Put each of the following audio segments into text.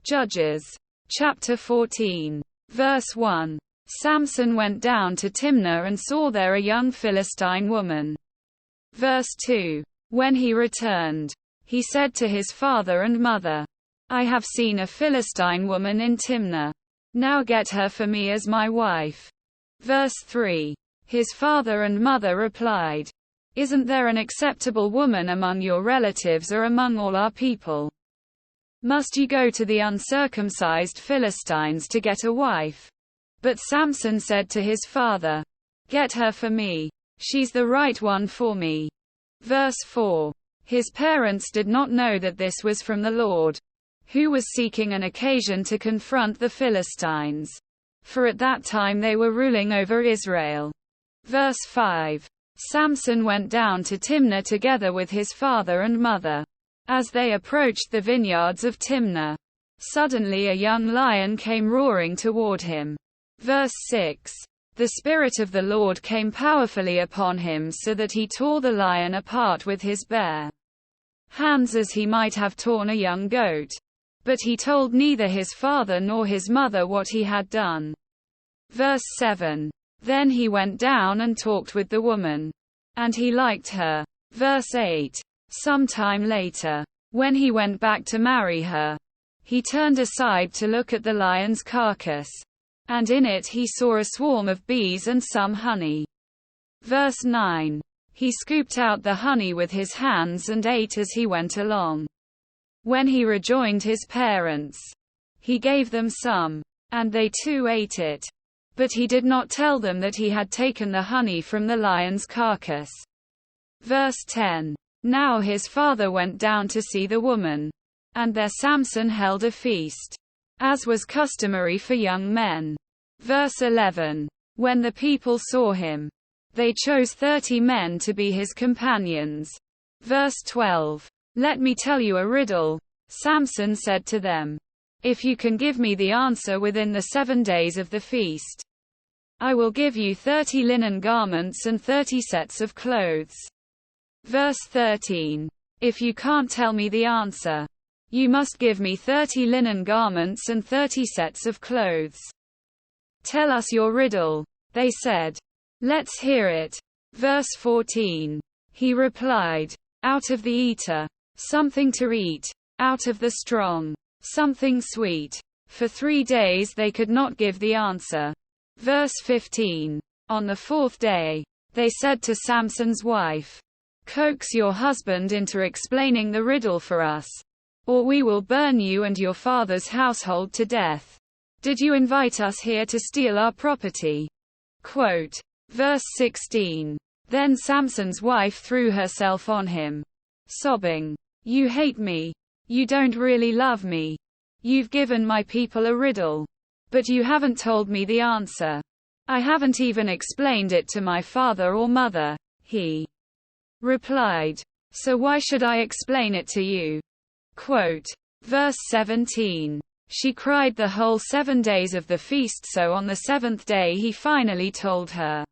Judges. Chapter 14. Verse 1. Samson went down to Timnah and saw there a young Philistine woman. Verse 2. When he returned, he said to his father and mother, I have seen a Philistine woman in Timnah. Now get her for me as my wife. Verse 3. His father and mother replied, Isn't there an acceptable woman among your relatives or among all our people? Must you go to the uncircumcised Philistines to get a wife? But Samson said to his father, Get her for me. She's the right one for me. Verse 4. His parents did not know that this was from the Lord, who was seeking an occasion to confront the Philistines. For at that time they were ruling over Israel. Verse 5. Samson went down to Timnah together with his father and mother. As they approached the vineyards of Timnah, suddenly a young lion came roaring toward him. Verse 6. The Spirit of the Lord came powerfully upon him so that he tore the lion apart with his bare hands as he might have torn a young goat. But he told neither his father nor his mother what he had done. Verse 7. Then he went down and talked with the woman, and he liked her. Verse 8. Some time later, when he went back to marry her, he turned aside to look at the lion's carcass, and in it he saw a swarm of bees and some honey. Verse 9. He scooped out the honey with his hands and ate as he went along. When he rejoined his parents, he gave them some, and they too ate it. But he did not tell them that he had taken the honey from the lion's carcass. Verse 10. Now his father went down to see the woman, and there Samson held a feast, as was customary for young men. Verse 11. When the people saw him, they chose 30 men to be his companions. Verse 12. Let me tell you a riddle, Samson said to them. If you can give me the answer within the 7 days of the feast, I will give you 30 linen garments and 30 sets of clothes. Verse 13. If you can't tell me the answer, you must give me 30 linen garments and 30 sets of clothes. Tell us your riddle, they said. Let's hear it. Verse 14. He replied, Out of the eater, something to eat. Out of the strong, something sweet. For 3 days they could not give the answer. Verse 15. On the 4th day, they said to Samson's wife, Coax your husband into explaining the riddle for us, or we will burn you and your father's household to death. Did you invite us here to steal our property? Quote. Verse 16. Then Samson's wife threw herself on him, sobbing, You hate me. You don't really love me. You've given my people a riddle, but you haven't told me the answer. I haven't even explained it to my father or mother, he replied. So why should I explain it to you? Quote. Verse 17. She cried the whole 7 days of the feast, so on the 7th day he finally told her.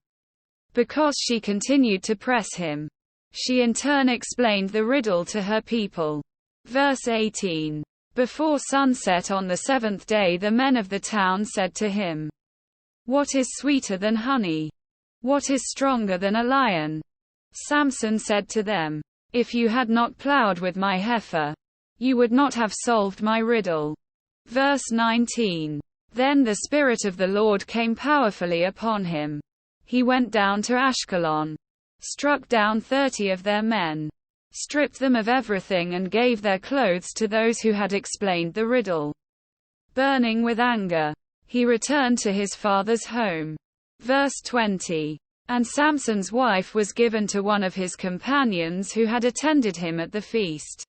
Because she continued to press him, she in turn explained the riddle to her people. Verse 18. Before sunset on the 7th day the men of the town said to him, What is sweeter than honey? What is stronger than a lion? Samson said to them, If you had not plowed with my heifer, you would not have solved my riddle. Verse 19. Then the Spirit of the Lord came powerfully upon him. He went down to Ashkelon, struck down 30 of their men, stripped them of everything and gave their clothes to those who had explained the riddle. Burning with anger, he returned to his father's home. Verse 20. And Samson's wife was given to one of his companions who had attended him at the feast.